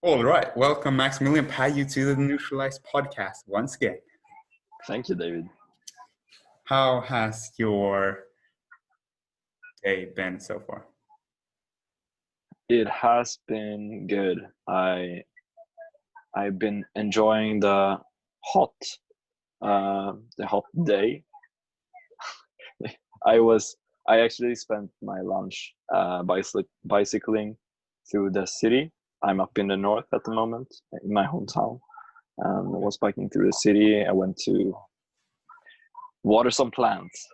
All right, welcome Maximilian Payu to the Neutralised podcast once again. Thank you, David. How has your day been so far? It has been good. I've been enjoying the hot day. I actually spent my lunch bicycling through the city. I'm up in the north at the moment, in my hometown, and I was biking through the city. I went to water some plants,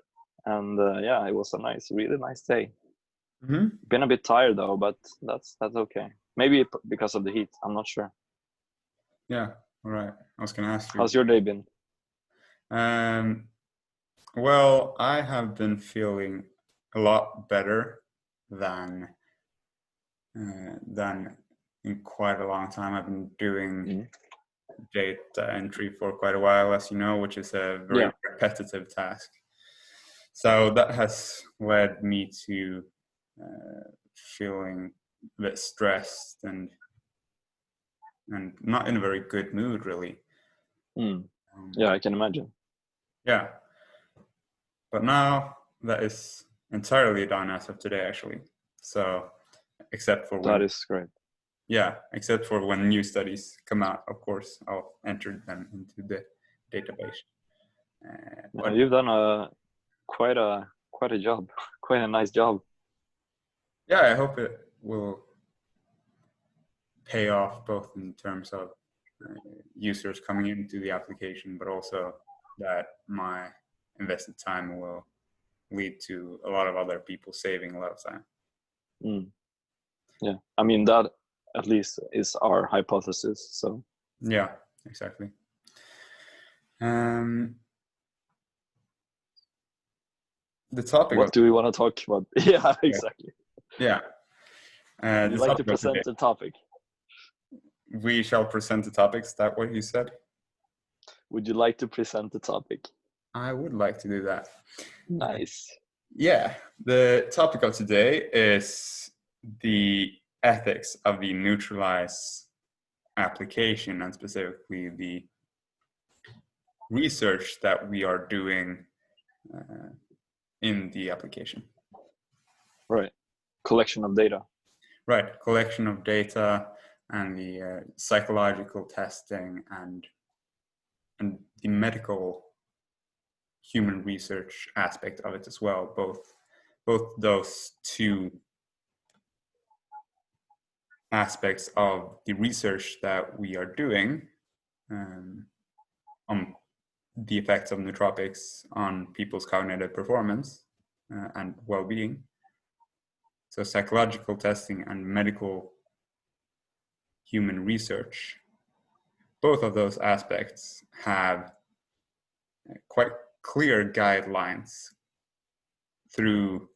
and it was a really nice day. Mm-hmm. Been a bit tired though, but that's okay. Maybe because of the heat. I'm not sure. Yeah, all right. I was going to ask you. How's your day been? Well, I have been feeling a lot better than in quite a long time. I've been doing data entry for quite a while, as you know, which is a very repetitive task. So that has led me to feeling a bit stressed and not in a very good mood, really. Yeah, I can imagine. Yeah, but now that is entirely done as of today, actually. So, except for that is great. Yeah, except for when new studies come out, of course, I'll enter them into the database. But you've done quite a job, quite a nice job. Yeah, I hope it will pay off both in terms of users coming into the application, but also that my invested time will lead to a lot of other people saving a lot of time. Yeah, I mean, that at least is our hypothesis. So yeah, exactly. The topic. What do we want to talk about? Yeah, exactly. Yeah. Would you like to present the topic? We shall present the topic. Is that what you said? Would you like to present the topic? I would like to do that. Nice. Yeah. The topic of today is the ethics of the Nootralize application, and specifically the research that we are doing in the application. Right. Collection of data. Right. Collection of data and the psychological testing and the medical human research aspect of it as well. Both those two aspects of the research that we are doing on the effects of nootropics on people's cognitive performance and well-being. So psychological testing and medical human research, both of those aspects have quite clear guidelines through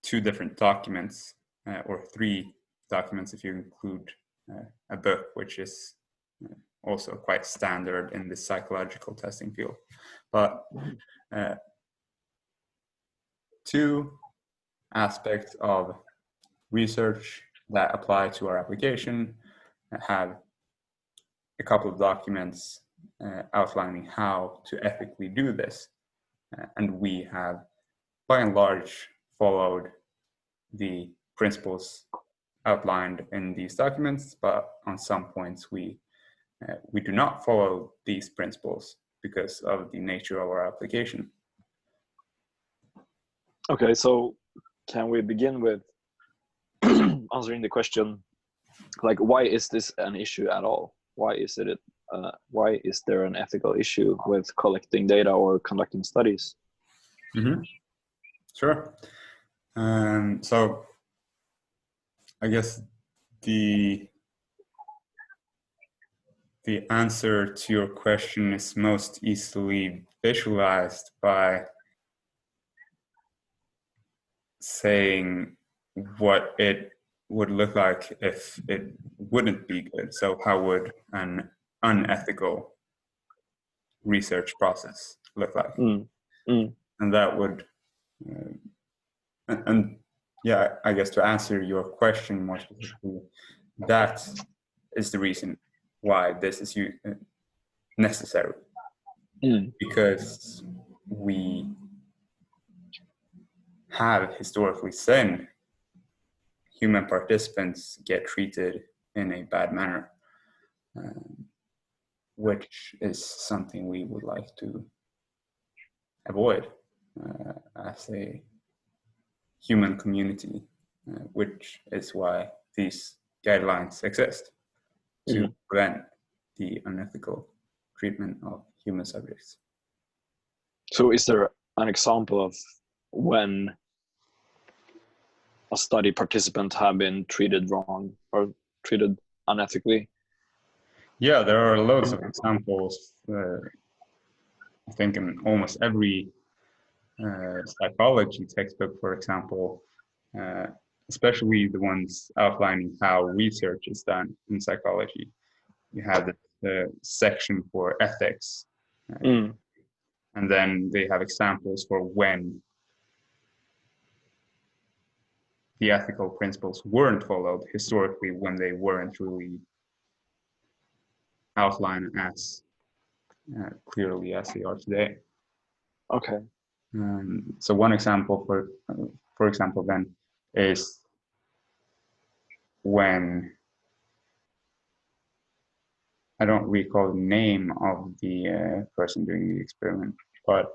two different documents, or three documents if you include a book, which is also quite standard in the psychological testing field. But two aspects of research that apply to our application have a couple of documents outlining how to ethically do this. And we have, by and large, followed the principles outlined in these documents, but on some points we do not follow these principles because of the nature of our application. Okay, so can we begin with answering the question, like, why is this an issue at all? Why is there an ethical issue with collecting data or conducting studies? Mm-hmm. Sure. So I guess the answer to your question is most easily visualized by saying what it would look like if it wouldn't be good. So how would an unethical research process look like? And that would, I guess to answer your question more specifically, that is the reason why this is necessary. Because we have historically seen human participants get treated in a bad manner, which is something we would like to avoid as a human community, which is why these guidelines exist, to prevent the unethical treatment of human subjects. So is there an example of when a study participant have been treated wrong or treated unethically? Yeah, there are loads of examples. I think in almost every psychology textbook, for example, especially the ones outlining how research is done in psychology. You have the section for ethics, and then they have examples for when the ethical principles weren't followed historically, when they weren't really outlined as clearly as they are today. Okay. So one example, for example, then is when, I don't recall the name of the person doing the experiment, but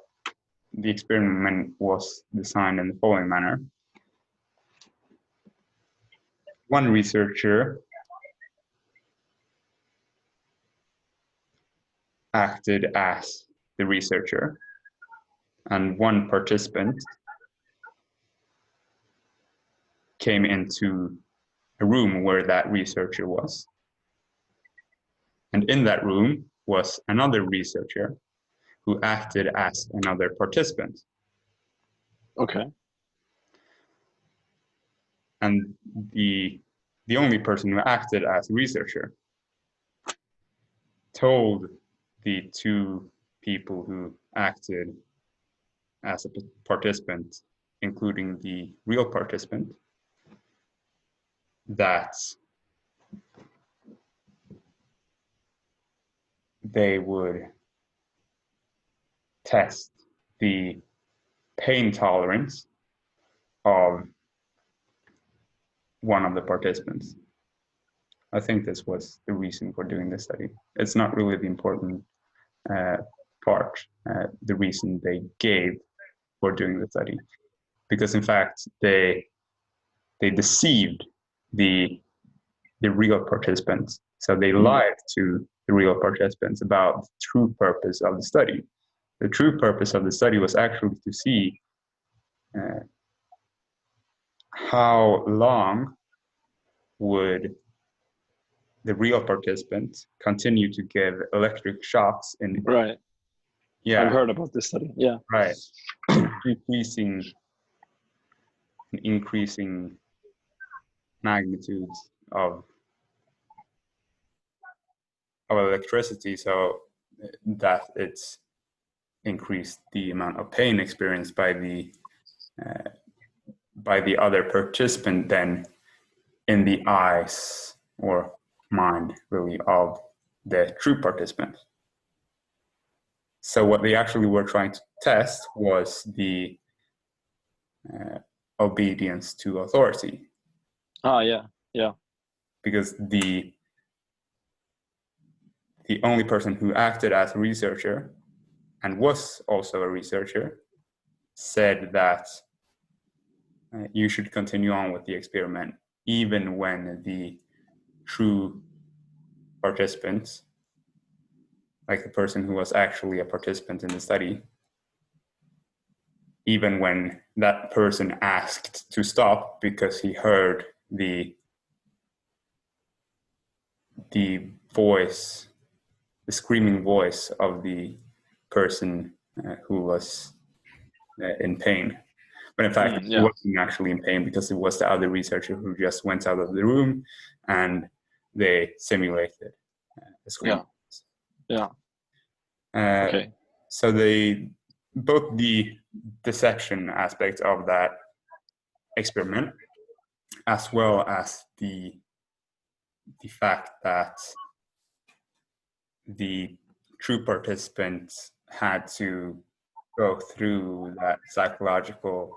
the experiment was designed in the following manner. One researcher acted as the researcher, and one participant came into a room where that researcher was. And in that room was another researcher who acted as another participant. Okay. And the only person who acted as a researcher told the two people who acted as a participant, including the real participant, that they would test the pain tolerance of one of the participants. I think this was the reason for doing this study. It's not really the important part, the reason they gave for doing the study, because in fact they deceived the real participants. So they lied to the real participants about the true purpose of the study. The true purpose of the study was actually to see how long would the real participants continue to give electric shocks in. Right. Yeah. I've heard about this study. Yeah. Right. Increasing magnitudes of electricity, so that it's increased the amount of pain experienced by the other participant than in the eyes or mind, really, of the true participant. So what they actually were trying to test was the obedience to authority. Yeah. Because the only person who acted as a researcher and was also a researcher said that you should continue on with the experiment, even when the true participants, like the person who was actually a participant in the study, even when that person asked to stop because he heard the voice, the screaming voice of the person who was in pain. But in fact, he wasn't actually in pain, because it was the other researcher who just went out of the room and they simulated the scream. Yeah. Okay. So both the deception aspect of that experiment, as well as the the fact that the true participants had to go through that psychological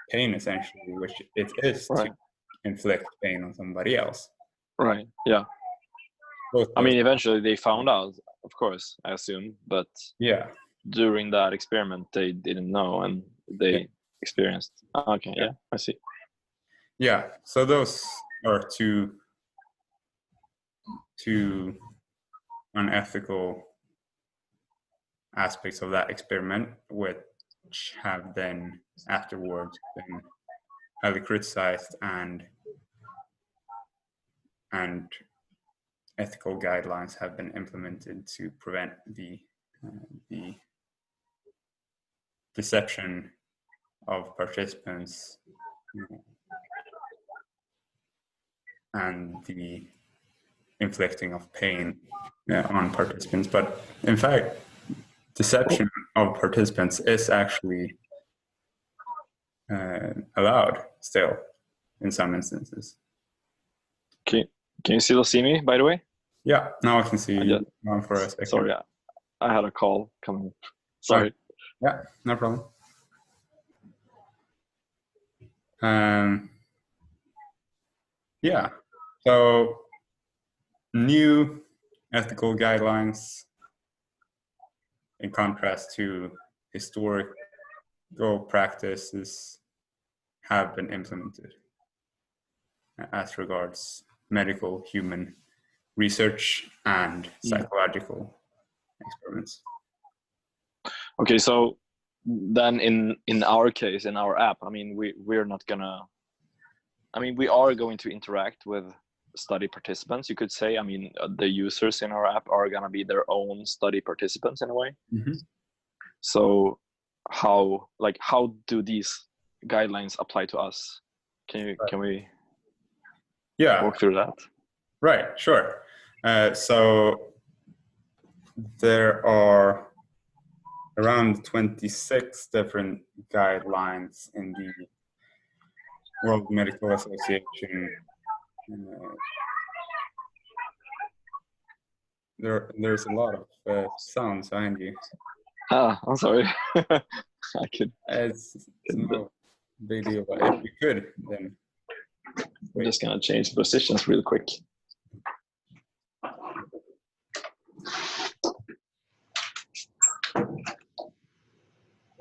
pain, essentially, which it is to Right. inflict pain on somebody else. Right. Yeah. Both I those, mean, eventually they found out, of course, I assume, but yeah, during that experiment, they didn't know, and they yeah, experienced. Okay. yeah. Yeah, I see. Yeah. So those are two unethical aspects of that experiment, which have then afterwards been highly criticized, and ethical guidelines have been implemented to prevent the deception of participants and the inflicting of pain on participants. But in fact, deception of participants is actually allowed still in some instances. Can you still see me, by the way? Yeah, now I can see I you just, on for a second. sorry, I had a call coming. Sorry. Yeah, no problem. Yeah, so new ethical guidelines in contrast to historical practices have been implemented as regards medical human research and psychological experiments. Okay, so then in our case, in our app, I mean, we're not gonna. I mean, we are going to interact with study participants, you could say. I mean, the users in our app are gonna be their own study participants in a way. Mm-hmm. So how do these guidelines apply to us? Can we walk through that? Right, sure. So there are around 26 different guidelines in the World Medical Association. There's a lot of sounds behind you. I'm sorry. It's no big deal, but if you could, then I'm just gonna change positions real quick.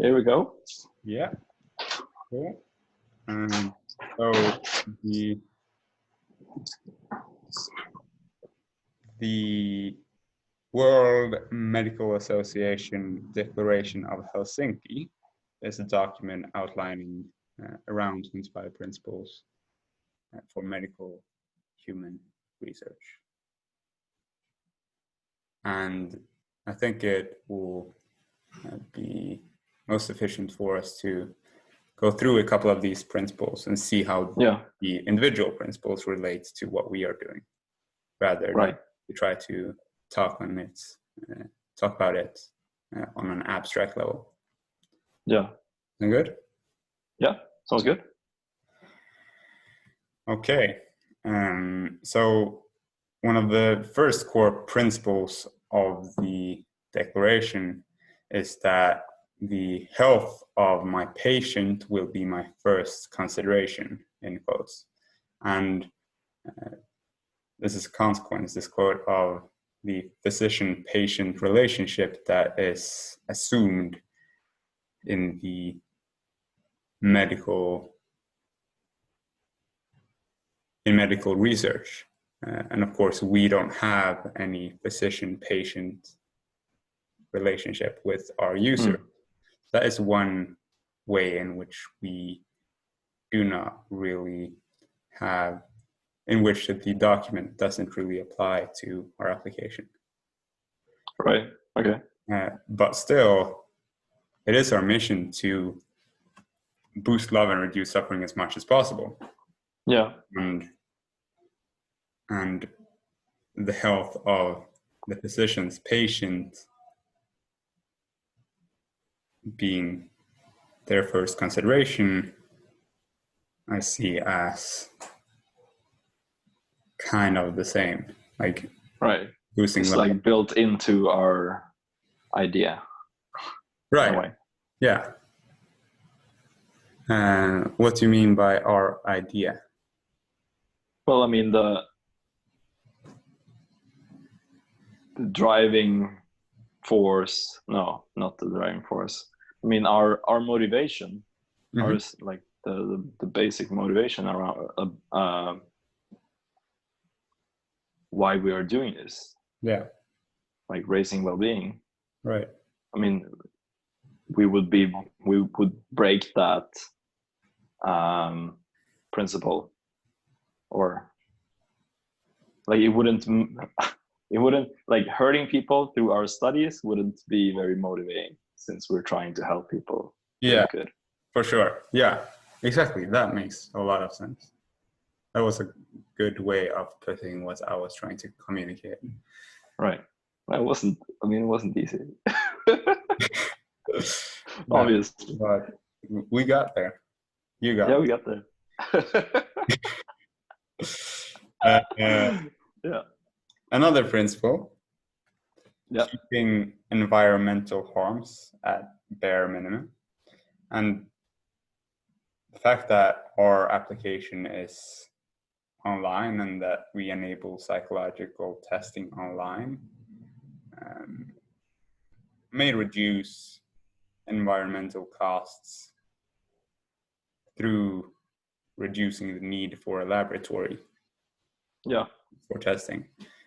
Here we go. Yeah. Cool. So the World Medical Association Declaration of Helsinki is a document outlining around 25 principles for medical human research. And I think it will be most efficient for us to go through a couple of these principles and see how the individual principles relate to what we are doing, rather than to try to talk about it on an abstract level. Yeah. Sound good? Yeah, sounds good. Okay. So one of the first core principles of the declaration is that the health of my patient will be my first consideration, in quotes. And this is a consequence, this quote, of the physician-patient relationship that is assumed in the medical research. And of course, we don't have any physician-patient relationship with our user. That is one way in which we do not really have, in which the document doesn't really apply to our application. Right, okay. But still, it is our mission to boost love and reduce suffering as much as possible. Yeah. And the health of the physician's patient being their first consideration, I see as kind of the same, like Right. boosting It's them. like built into our idea. Right. In a way. Yeah. What do you mean by our idea? Well, I mean the driving force. No, not the driving force. I mean our motivation, Mm-hmm. our like the basic motivation around why we are doing this. Yeah. Like raising well-being. Right. I mean, we would break that principle, or like it wouldn't like hurting people through our studies wouldn't be very motivating, since we're trying to help people. Yeah, good. for sure. Yeah, exactly. That makes a lot of sense. That was a good way of putting what I was trying to communicate. Right. It wasn't easy. No, Obviously. but we got there. You got Yeah, we got there. Yeah. Another principle, Yeah. keeping environmental harms at bare minimum. And the fact that our application is online and that we enable psychological testing online may reduce environmental costs through reducing the need for a laboratory for testing.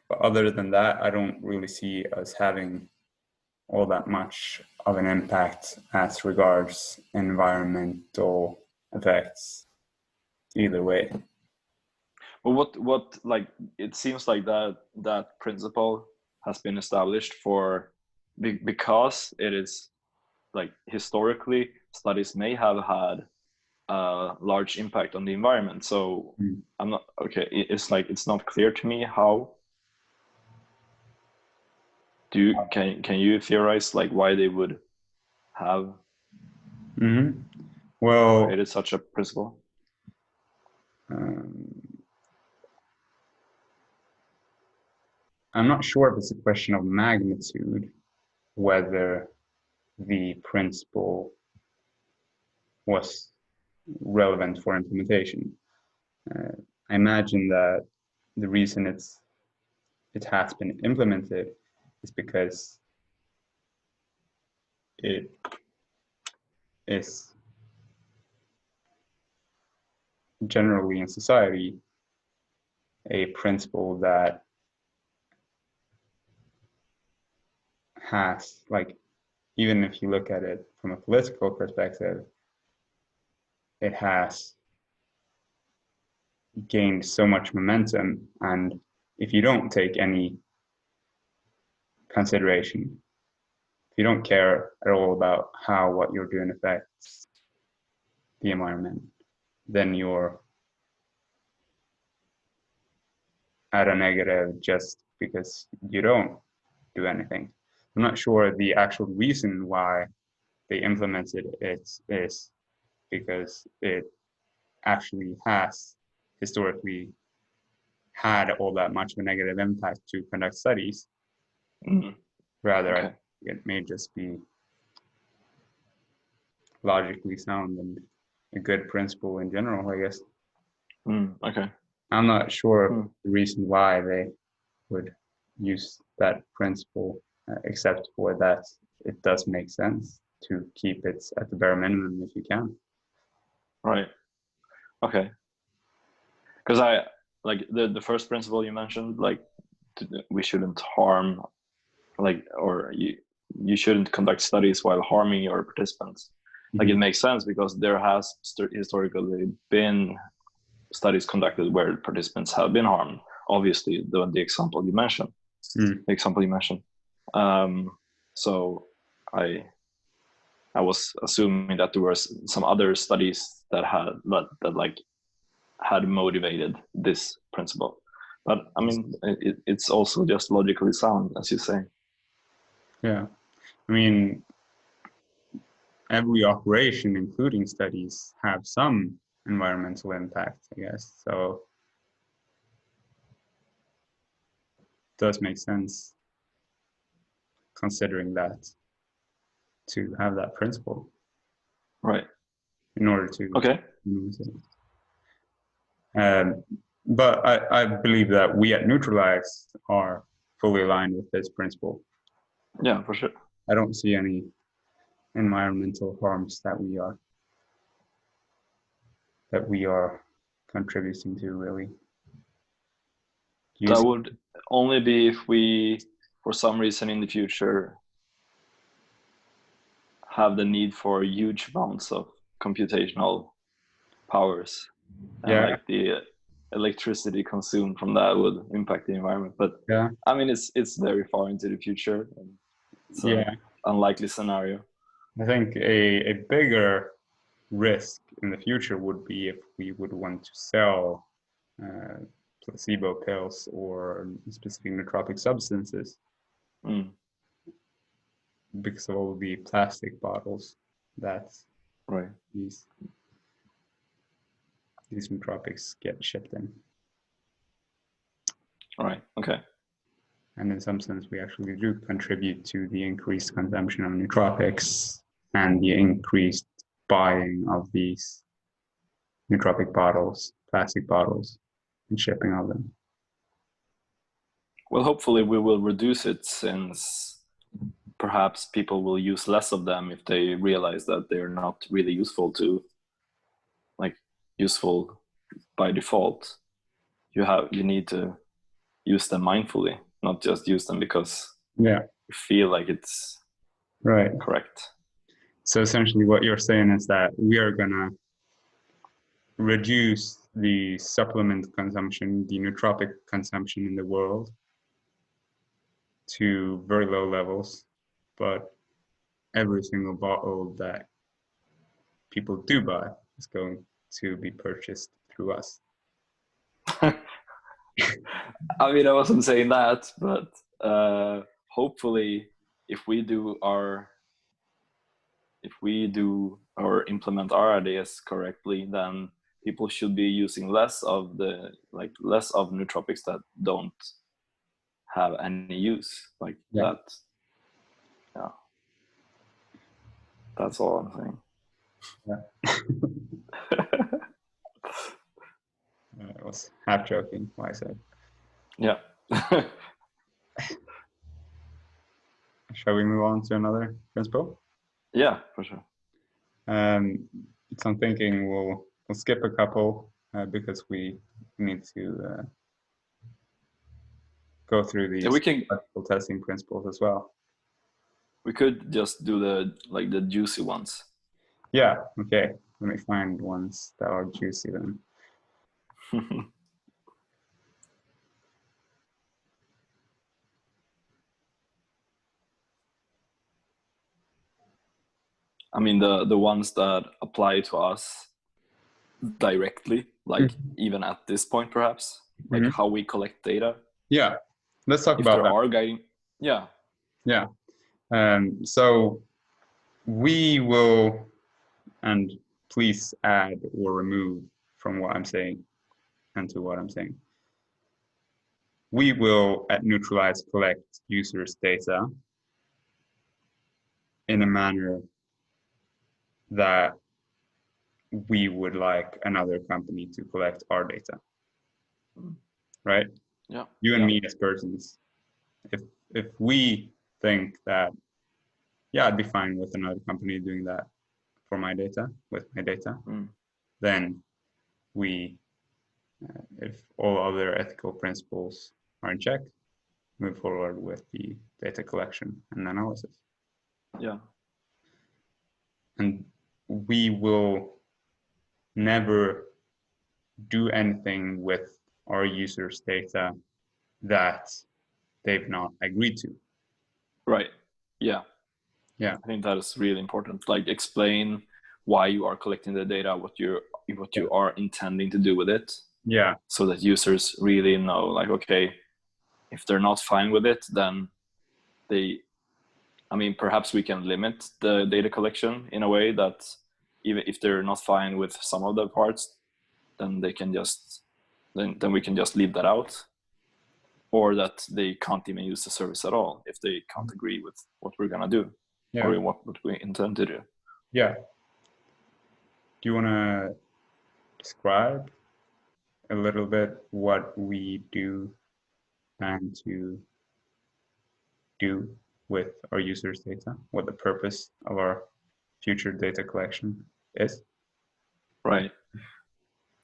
But other than that, I don't really see us having all that much of an impact as regards environmental effects either way. Well, what like it seems like that principle has been established for because it is like historically studies may have had a large impact on the environment. So I'm not okay. It's like it's not clear to me how. Can you theorize like why they would have Well, created such a principle? I'm not sure if it's a question of magnitude, whether the principle was relevant for implementation. I imagine that the reason it has been implemented is because it is generally in society a principle that has, like, even if you look at it from a political perspective, it has gained so much momentum. And if you don't take any consideration, if you don't care at all about how what you're doing affects the environment, then you're at a negative just because you don't do anything. I'm not sure the actual reason why they implemented it is because it actually has historically had all that much of a negative impact to conduct studies. Rather, okay. It may just be logically sound and a good principle in general, I guess. Okay. I'm not sure the reason why they would use that principle, except for that it does make sense to keep it at the bare minimum if you can. Right. Okay. Because I like the first principle you mentioned, like we shouldn't harm, like, or you shouldn't conduct studies while harming your participants. Like it makes sense because there has historically been studies conducted where participants have been harmed. Obviously, the example you mentioned. So I was assuming that there were some other studies that had motivated this principle, but I mean it's also just logically sound, as you say. Yeah, I mean every operation, including studies, have some environmental impact, I guess. So does make sense, considering that, to have that principle. Right. In order to Okay. But I believe that we at Neutralised are fully aligned with this principle. Yeah, for sure. I don't see any environmental harms that we are contributing to, really. That would only be if we, for some reason in the future, have the need for huge amounts of computational powers, and Yeah. like the electricity consumed from that would impact the environment. But Yeah. I mean, it's very far into the future. And it's an unlikely scenario. I think a bigger risk in the future would be if we would want to sell placebo pills or specific nootropic substances, because of all the plastic bottles that these nootropics get shipped in. Right. Okay. And in some sense, we actually do contribute to the increased consumption of nootropics and the increased buying of these nootropic bottles, plastic bottles, and shipping of them. Well, hopefully we will reduce it, since perhaps people will use less of them if they realize that they're not really useful by default. You need to use them mindfully, not just use them because you feel like it's correct. So essentially what you're saying is that we are gonna reduce the supplement consumption, the nootropic consumption in the world to very low levels, but every single bottle that people do buy is going to be purchased through us. I mean, I wasn't saying that, but hopefully if we do or implement our ideas correctly, then people should be using less of nootropics that don't have any use, that. Yeah, that's all I'm saying. I was half joking what I said. Yeah. Shall we move on to another principle? Yeah, for sure. So I'm thinking we'll skip a couple because we need to go through these psychological testing principles as well. We could just do the juicy ones. Yeah. Okay. Let me find ones that are juicy then. I mean, the ones that apply to us directly, even at this point, perhaps, how we collect data. Yeah, let's talk about that. If there are guiding. Yeah. Yeah. So we will, and please add or remove from what I'm saying and to what I'm saying. We will, at Nootralize, collect users' data in a manner that we would like another company to collect our data. Right? Yeah. You and me as persons. If we think that, I'd be fine with another company doing that for my data, with my data, then we, if all other ethical principles are in check, move forward with the data collection and analysis. Yeah. And we will never do anything with our users' data that they've not agreed to. Right. Yeah. Yeah. I think that is really important. Explain why you are collecting the data, what you are intending to do with it. Yeah. So that users really know, okay, if they're not fine with it, then perhaps we can limit the data collection in a way that even if they're not fine with some of the parts, then they can just, then we can just leave that out. or that they can't even use the service at all if they can't agree with what we're gonna do or what we intend to do. Yeah. Do you want to describe a little bit what we do plan to do with our users' data, what the purpose of our future data collection is? Right.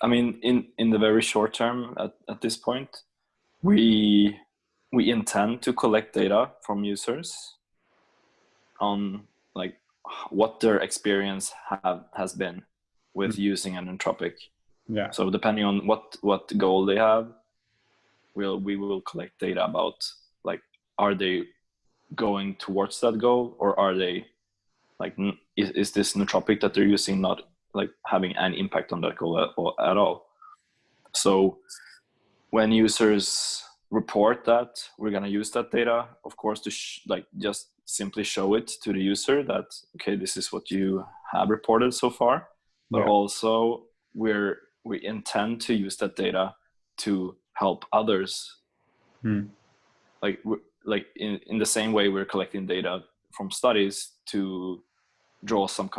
I mean, in the very short term, at this point, we intend to collect data from users on like what their experience has been with using a nootropic. Yeah. So depending on what goal they have, we will collect data about, like, are they going towards that goal, or are they like, is this nootropic that they're using not like having any impact on that goal at all? So when users report that, we're going to use that data, of course, to just simply show it to the user that, okay, this is what you have reported so far. But also we intend to use that data to help others. Like in the same way we're collecting data from studies to draw some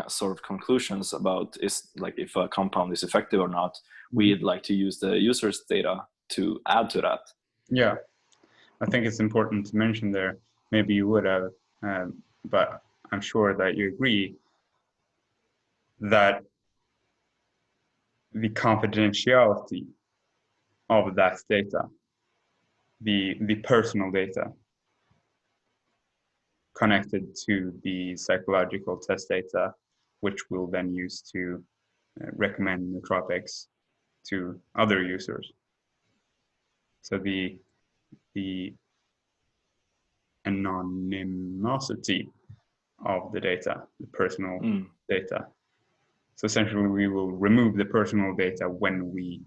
sort of conclusions about if a compound is effective or not. We'd like to use the user's data to add to that. Yeah, I think it's important to mention there, maybe you would have, but I'm sure that you agree that the confidentiality of that data, the personal data connected to the psychological test data, which we'll then use to recommend nootropics to other users. So the anonymity of the data, the personal data. So essentially, we will remove the personal data when we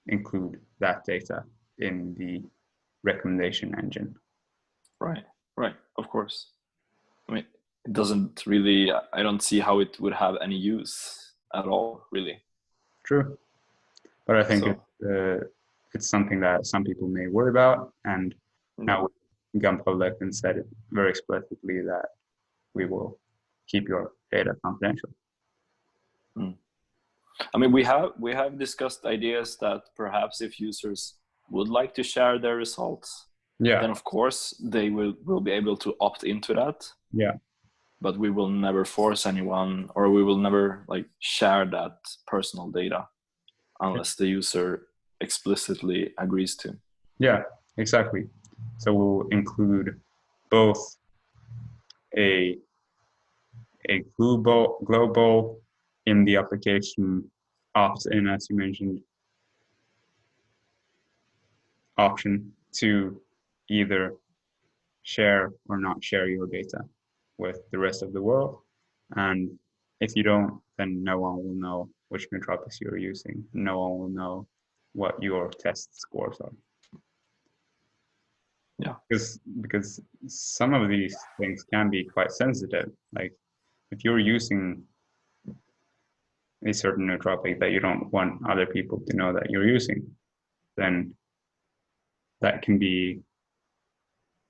include that data in the recommendation engine. Right, of course. I mean, it doesn't really, I don't see how it would have any use at all, really. True. But I think it's something that some people may worry about, and now we've gone public and said it very explicitly that we will keep your data confidential. I mean, we have discussed ideas that perhaps if users would like to share their results, then of course they will be able to opt into that. Yeah. But we will never force anyone, or we will never like share that personal data unless the user explicitly agrees to. Yeah, exactly. So we'll include both a global in the application opt-in, as you mentioned, option to either share or not share your data with the rest of the world. And if you don't, then no one will know which nootropics you're using. No one will know what your test scores are. Yeah. Because some of these things can be quite sensitive. Like if you're using a certain nootropic that you don't want other people to know that you're using, then that can be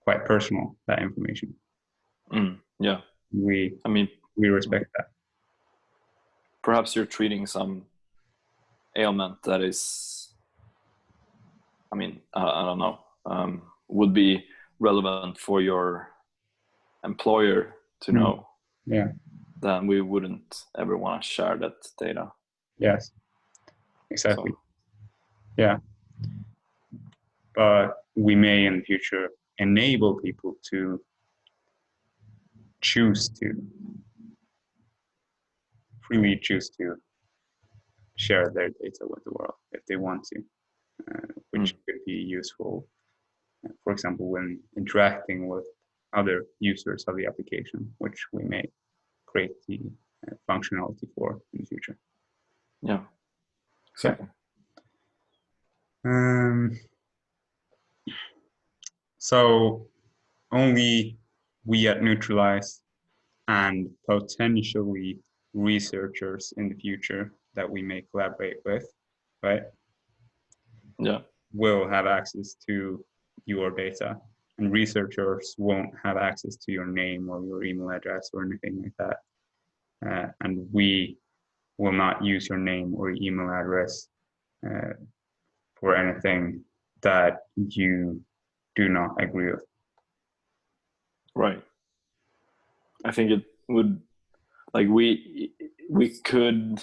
quite personal, that information. Yeah. We respect that. Perhaps you're treating some ailment that is, I mean, I don't know, would be relevant for your employer to know. Yeah. Then we wouldn't ever want to share that data. Yes, exactly. So. Yeah. But we may in the future enable people to freely choose to share their data with the world if they want to, which could be useful, for example, when interacting with other users of the application, which we may create the functionality for in the future. Yeah, exactly. So only we at Neutralised and potentially researchers in the future that we may collaborate with, right? Yeah. Will have access to your data, and researchers won't have access to your name or your email address or anything like that. And we will not use your name or email address for anything that you do not agree with. Right. I think it would, like, we could,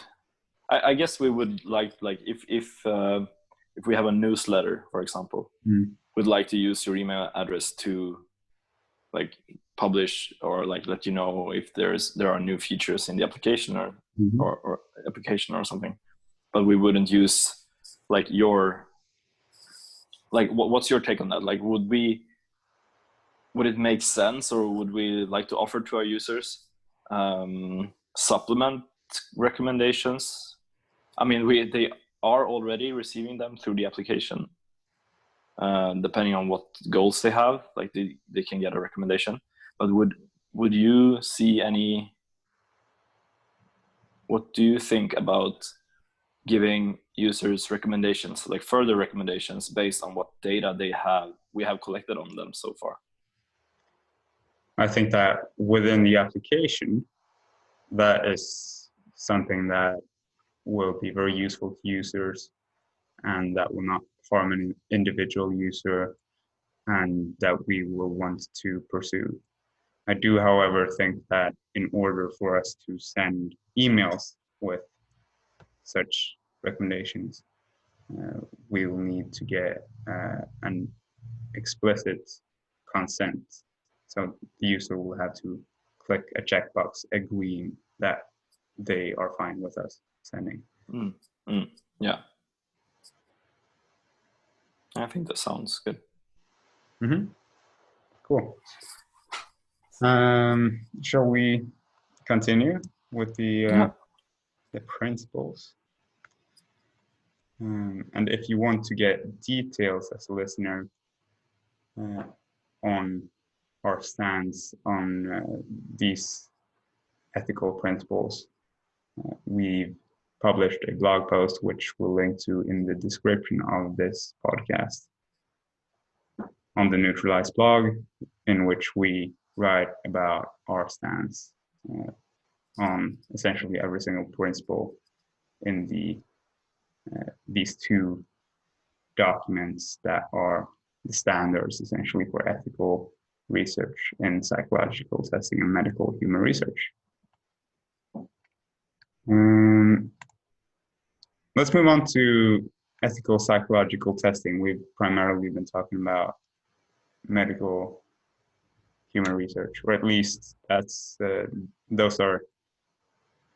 I guess we would like if we have a newsletter, for example, would like to use your email address to like publish or like let you know if there are new features in the application or application or something, but we wouldn't use like your, like what's your take on that? Like, would it make sense, or would we like to offer to our users supplement recommendations? I mean, they are already receiving them through the application. Depending on what goals they have, like they can get a recommendation. But would you see any? What do you think about giving users recommendations, like further recommendations based on what data we have collected on them so far? I think that within the application, that is something that will be very useful to users, and that will not harm an individual user, and that we will want to pursue. I do, however, think that in order for us to send emails with such recommendations, we will need to get an explicit consent. So the user will have to click a checkbox agreeing that they are fine with us sending. Yeah. I think that sounds good. Cool. Shall we continue with the principles? And if you want to get details as a listener on our stance on these ethical principles, we've published a blog post which we'll link to in the description of this podcast on the Neutralised blog, in which we write about our stance on essentially every single principle in these two documents that are the standards essentially for ethical research in psychological testing and medical human research. Let's move on to ethical psychological testing. We've primarily been talking about medical human research, or at least those are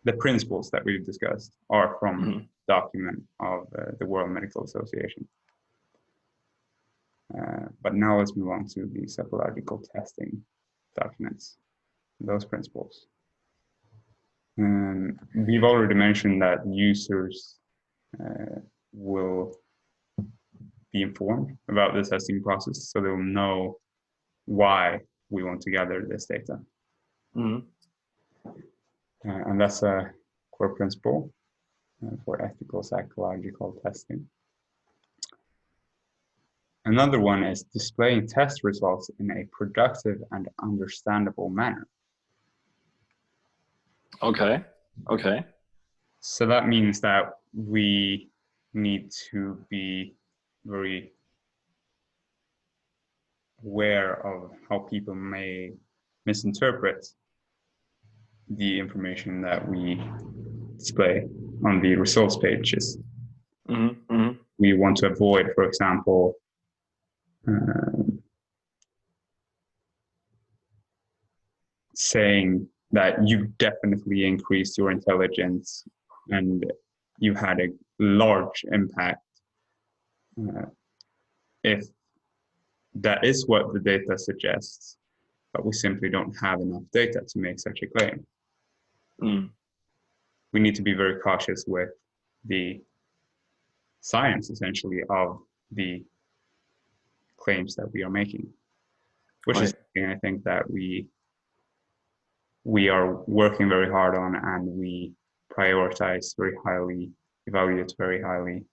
the principles that we've discussed are from document of the World Medical Association. But now let's move on to the psychological testing documents, those principles. We've already mentioned that users will be informed about the testing process, so they'll know why we want to gather this data. And that's a core principle for ethical psychological testing. Another one is displaying test results in a productive and understandable manner. Okay. So that means that we need to be very aware of how people may misinterpret the information that we display on the results pages. We want to avoid, for example, saying that you definitely increased your intelligence and you had a large impact, if that is what the data suggests, but we simply don't have enough data to make such a claim. We need to be very cautious with the science, essentially, of the claims that we are making, which is something I think that we are working very hard on, and we prioritize very highly, evaluate very highly,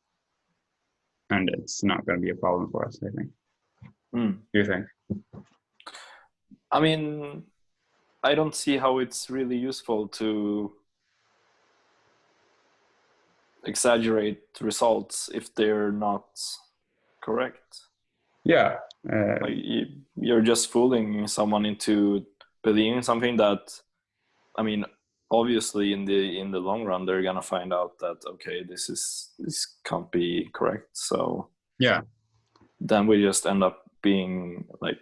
and it's not going to be a problem for us, I think. Mm. Do you think? I mean, I don't see how it's really useful to exaggerate results if they're not correct. Yeah. Like you're just fooling someone into believing something that, I mean, obviously in the long run they're gonna find out that, okay, this can't be correct. So yeah. Then we just end up being like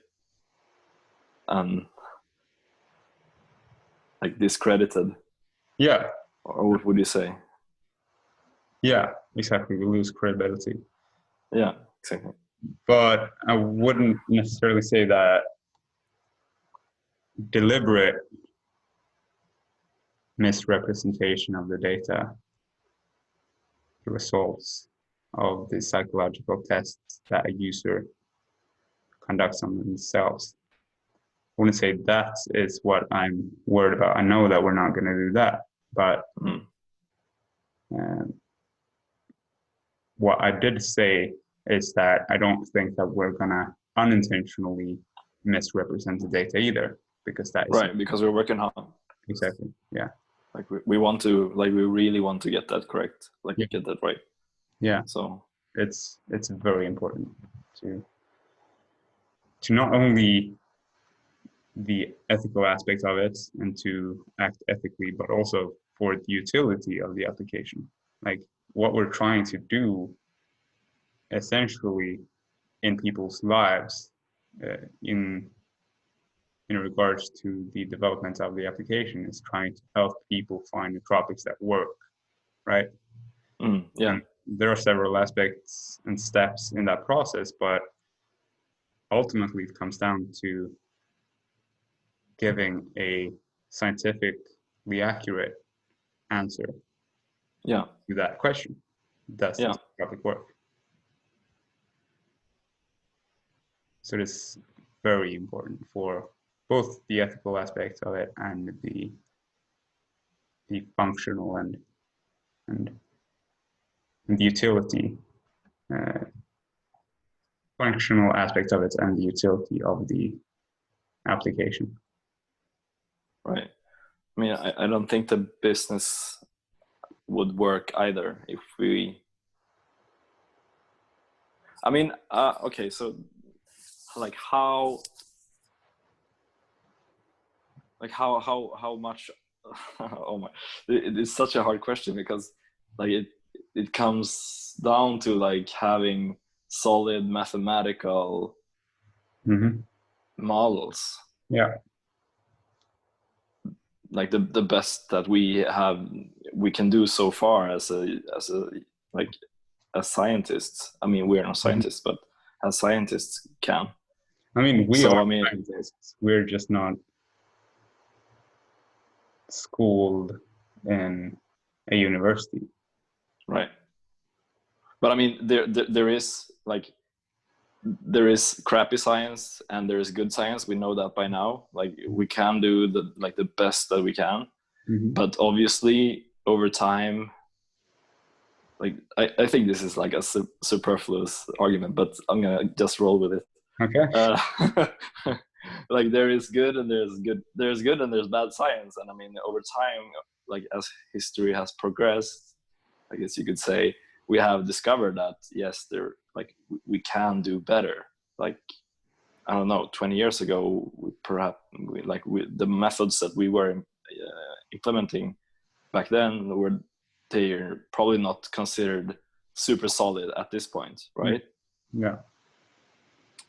discredited. Yeah. Or what would you say? Yeah, exactly. We lose credibility. Yeah, exactly. But I wouldn't necessarily say that deliberate misrepresentation of the data, the results of the psychological tests that a user conducts on themselves. I wouldn't say that is what I'm worried about. I know that we're not going to do that, but what I did say is that I don't think that we're going to unintentionally misrepresent the data either, because that is right, because we're working hard. Exactly. Yeah. Like we want to, like we really want to get that correct, like Yeah. get that right. Yeah. So it's very important to not only the ethical aspect of it and to act ethically, but also for the utility of the application. Like what we're trying to do essentially in people's lives in regards to the development of the application is trying to help people find nootropics that work, right? yeah. And there are several aspects and steps in that process, but ultimately it comes down to giving a scientifically accurate answer to that question. Does this topic work? So it's very important for both the ethical aspect of it and the functional and the utility, functional aspect of it and the utility of the application. Right. I mean, I don't think the business would work either if we. I mean, okay, so like how much? Oh my! It's such a hard question because like it comes down to like having solid mathematical models. Yeah. Like the best that we can do so far as scientists. I mean, we're not scientists, but as scientists can. I mean, we are scientists. We're just not schooled in a university. Right. But I mean, there is crappy science and there is good science. We know that by now. Like we can do the best that we can. But obviously over time, like I think this is like a superfluous argument, but I'm gonna just roll with it. Okay. Like there is good and there's good and there's bad science. And I mean, over time, like as history has progressed, I guess you could say, we have discovered that yes, we can do better. Like I don't know, 20 years ago, the methods that we were implementing back then they're probably not considered super solid at this point, right? Yeah.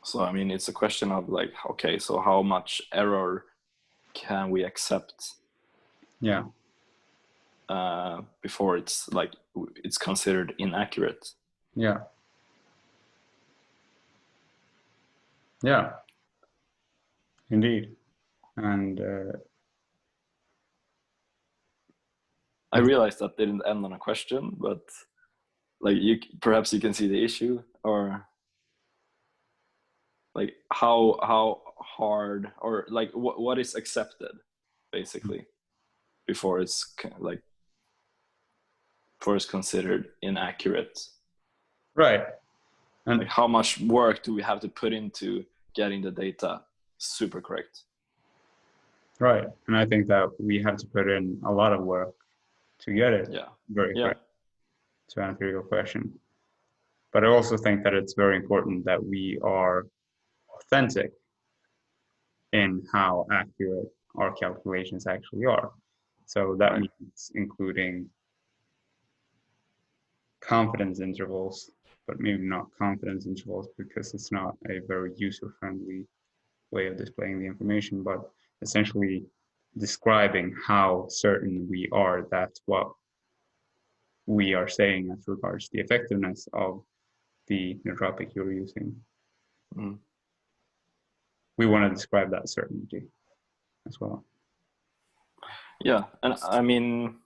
So I mean, it's a question of like, okay, so how much error can we accept? Yeah. Before it's considered inaccurate. Yeah. Yeah. Indeed. And I realized that didn't end on a question, but like perhaps you can see the issue, or like how hard, or like what is accepted basically before it's like first considered inaccurate. Right. And like how much work do we have to put into getting the data super correct? Right. And I think that we have to put in a lot of work to get it very correct, to answer your question. But I also think that it's very important that we are authentic in how accurate our calculations actually are. So that means including confidence intervals, but maybe not confidence intervals because it's not a very user-friendly way of displaying the information, but essentially describing how certain we are that what we are saying as regards the effectiveness of the nootropic you're using. Mm. We want to describe that certainty as well. Yeah, and I mean,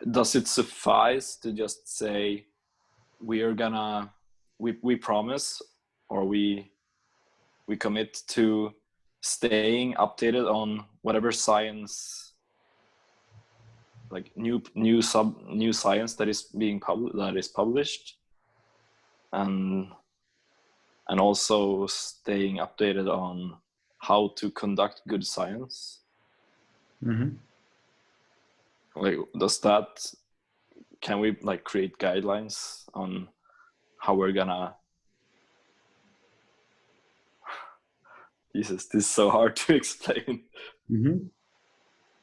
does it suffice to just say we promise, or we commit to staying updated on whatever science, like new science that is being published, and also staying updated on how to conduct good science? Mm-hmm. Like, can we like create guidelines on how we're gonna Jesus, this is so hard to explain. Mm-hmm.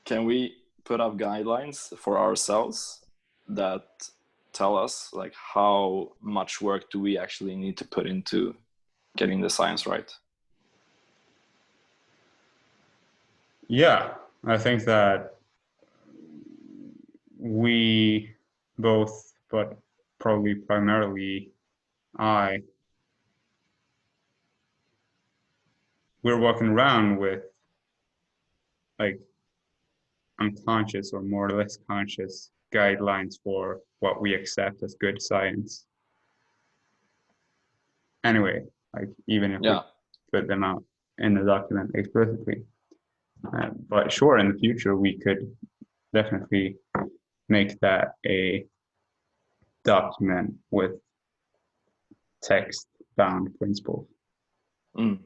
Can we put up guidelines for ourselves that tell us like how much work do we actually need to put into getting the science right? Yeah, I think that we both, but probably primarily we're walking around with like unconscious or more or less conscious guidelines for what we accept as good science. Anyway, like even if we put them out in the document explicitly. But sure, in the future, we could definitely make that a document with text-bound principles. Mm.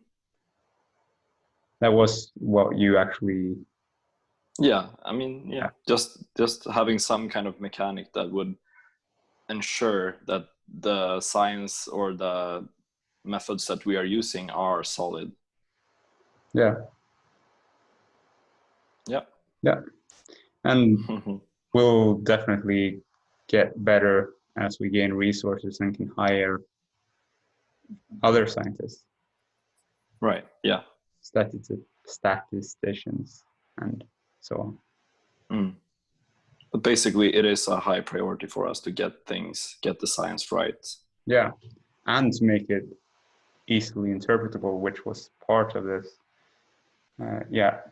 That was what you actually... Yeah, I mean, just having some kind of mechanic that would ensure that the science or the methods that we are using are solid. Yeah. And we'll definitely get better as we gain resources and can hire other scientists. Right, yeah. Statisticians and so on. Mm. But basically, it is a high priority for us to get the science right. Yeah, and to make it easily interpretable, which was part of this.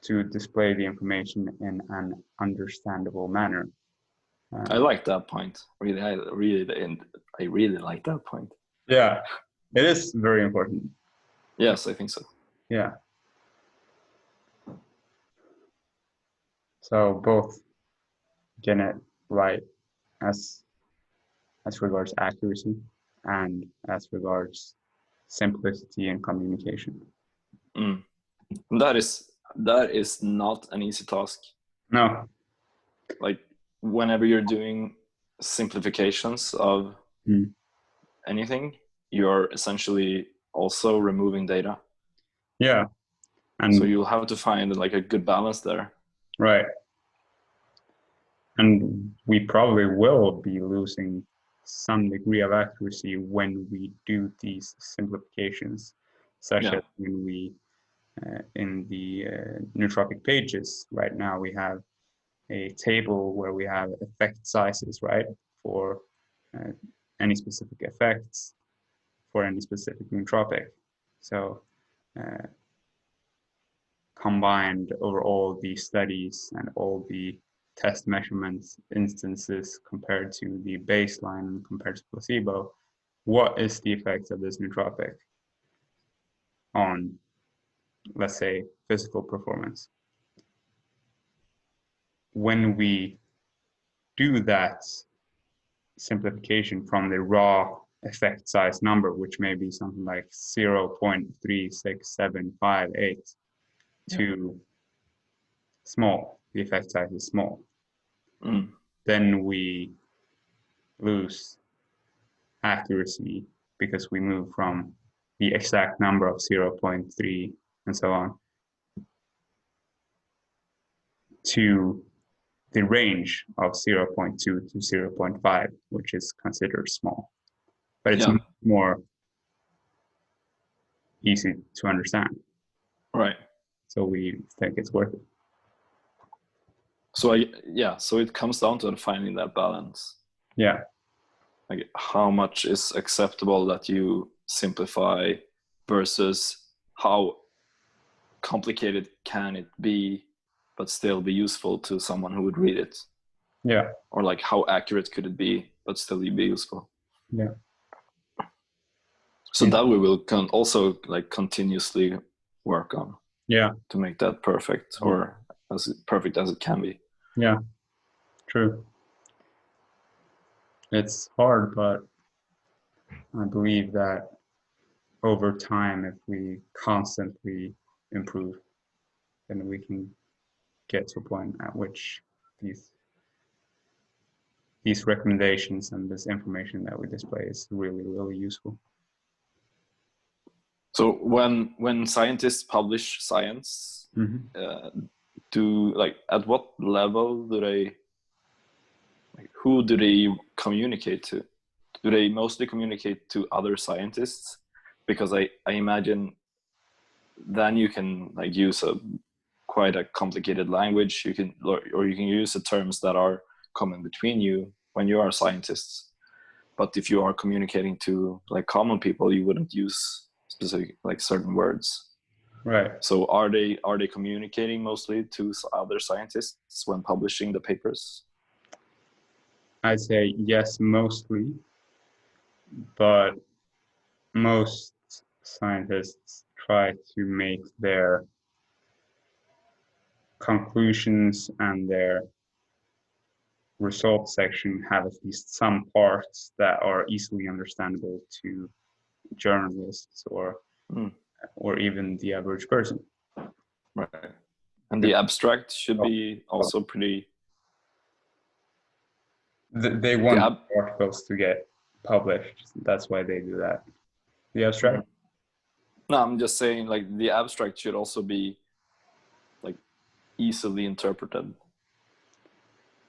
To display the information in an understandable manner. I like that point. I really like that point. Yeah, it is very important. Yes, I think so. Yeah. So both get it right as regards accuracy and as regards simplicity and communication. Mm. That is not an easy task. No. Like whenever you're doing simplifications of anything, you're essentially also removing data. Yeah. And so you'll have to find like a good balance there. Right. And we probably will be losing some degree of accuracy when we do these simplifications, such as when we, in the nootropic pages, right now we have a table where we have effect sizes, right, for any specific effects for any specific nootropic. So combined over all the studies and all the test measurements instances compared to the baseline and compared to placebo, what is the effect of this nootropic on, let's say, physical performance? When we do that simplification from the raw effect size number, which may be something like 0.36758 to small. The effect size is small. Then we lose accuracy because we move from the exact number of 0.3 and so on to the range of 0.2 to 0.5, which is considered small. But it's more easy to understand. Right. So we think it's worth it. So so it comes down to finding that balance. Yeah. Like how much is acceptable that you simplify versus how complicated can it be but still be useful to someone who would read it. Yeah. Or like how accurate could it be but still be useful. Yeah. So that we will also like continuously work on. Yeah. To make that perfect, or as perfect as it can be. Yeah. True. It's hard, but I believe that over time, if we constantly improve, then we can get to a point at which these recommendations and this information that we display is really, really useful. So when scientists publish science, at what level do they, like, who do they communicate to? Do they mostly communicate to other scientists? Because I imagine then you can like use quite a complicated language. You can use the terms that are common between you when you are scientists. But if you are communicating to like common people, you wouldn't use specific like certain words. Right. So are they communicating mostly to other scientists when publishing the papers? I'd say yes, mostly, but most scientists try to make their conclusions and their results section have at least some parts that are easily understandable to journalists or even the average person. Right. And the abstract should be also pretty. They want articles to get published. That's why they do that. The abstract? No, I'm just saying like the abstract should also be like easily interpreted.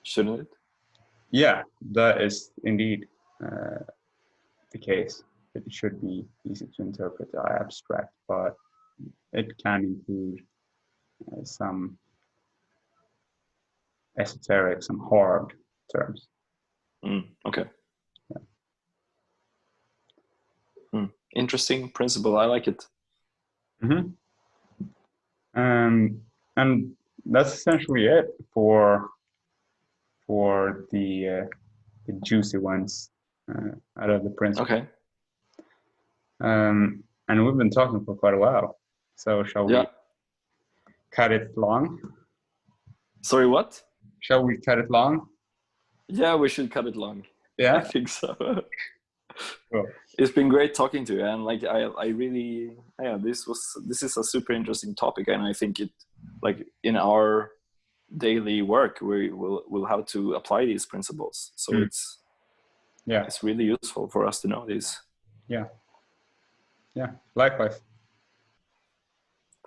Shouldn't it? Yeah, that is indeed the case. It should be easy to interpret the abstract, but it can include some esoteric, some hard terms. Okay. Yeah. Interesting principle. I like it. And that's essentially it for the juicy ones out of the principle. Okay. And we've been talking for quite a while, so shall we cut it long? Sorry, what? Shall we cut it long? Yeah, we should cut it long. Yeah, I think so. Cool. It's been great talking to you, and like I really, this is a super interesting topic, and I think it, like in our daily work, we'll have to apply these principles. So it's really useful for us to know this. Yeah. Likewise.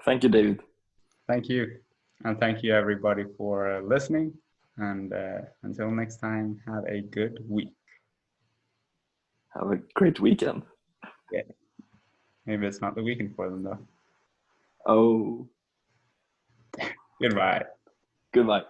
Thank you, David. Thank you, and thank you everybody for listening. And until next time, have a good week. Have a great weekend. Yeah. Maybe it's not the weekend for them though. Oh. Goodbye. Goodbye.